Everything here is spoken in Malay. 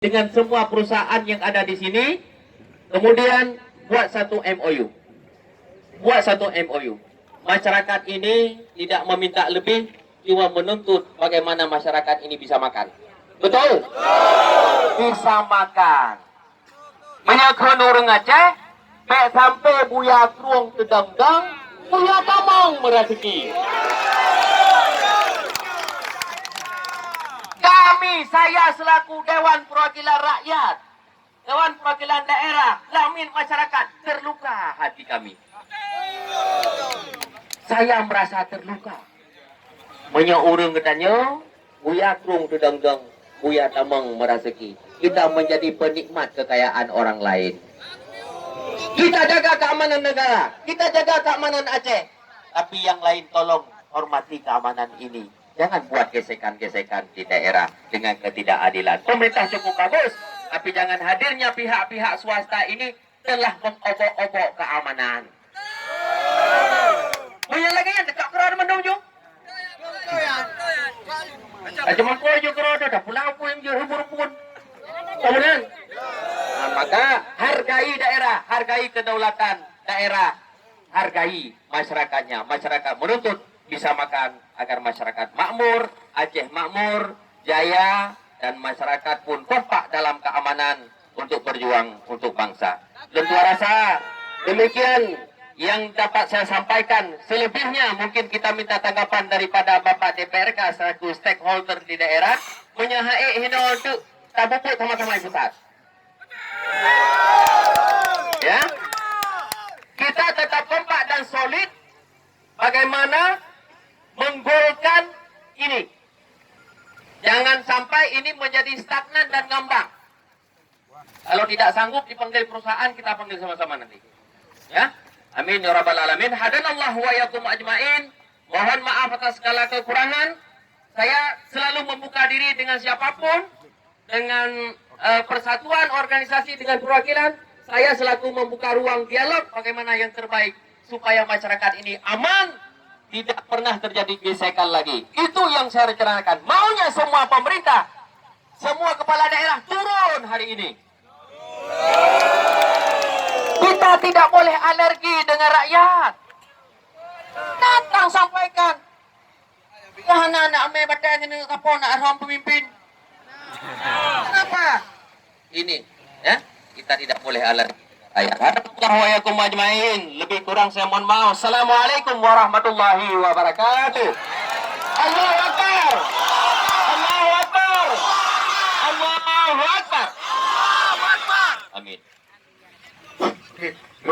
dengan semua perusahaan yang ada di sini, kemudian buat satu MOU. Buat satu MOU. Masyarakat ini tidak meminta lebih, cuma menuntut bagaimana masyarakat ini bisa makan. Betul? Bisa makan. Menyakun orang Aceh, pek sampai buya kruong tedang-dang, buya tamang merasiki. Saya selaku Dewan Perwakilan Rakyat, Dewan Perwakilan Daerah, lamin masyarakat, terluka hati kami. Saya merasa terluka. Menyeurang katanya, buya krung dedang-dang, buya tamang merasaki. Kita menjadi penikmat kekayaan orang lain. Kita jaga keamanan negara, kita jaga keamanan Aceh. Tapi yang lain tolong hormati keamanan ini. Jangan buat gesekan-gesekan di daerah dengan ketidakadilan. Pemerintah cukup bagus, tapi jangan hadirnya pihak-pihak swasta ini telah mengobok-obok keamanan. Banyak lagi yang dekat kerana mendung je. Cuma kau je kerana dah pulang pun yang je rumpun. Kemudian, maka hargai daerah, hargai kedaulatan daerah, hargai masyarakatnya. Masyarakat menuntut bisa makan agar masyarakat makmur, Aceh makmur, jaya, dan masyarakat pun kompak dalam keamanan untuk berjuang untuk bangsa. Tentu rasa demikian yang dapat saya sampaikan. Selebihnya mungkin kita minta tanggapan daripada Bapak DPRK selaku stakeholder di daerah. Menyahai hina untuk tabupuk sama-sama pusat. Ya, kita tetap kompak dan solid. Bagaimana menggolkan ini. Jangan sampai ini menjadi stagnan dan ngambang. Kalau tidak sanggup dipanggil perusahaan, kita panggil sama-sama nanti. Ya, amin ya rabbal alamin. Hadanallahu wa yakum ajmain. Mohon maaf atas segala kekurangan. Saya selalu membuka diri dengan siapapun, dengan persatuan organisasi, dengan perwakilan. Saya selalu membuka ruang dialog bagaimana yang terbaik supaya masyarakat ini aman. Tidak pernah terjadi gesekan lagi. Itu yang saya rencanakan. Maunya semua pemerintah, semua kepala daerah turun hari ini. Kita tidak boleh alergi dengan rakyat. Datang sampaikan. Ya anak-anak ame badan ini kapal nak arham pemimpin. Kenapa? Ini, ya, kita tidak boleh alergi. Assalamualaikum ajmain. Lebih kurang saya mohon maaf. Assalamualaikum warahmatullahi wabarakatuh. Allahu Akbar. Allahu Akbar. Allahu Akbar. Amin.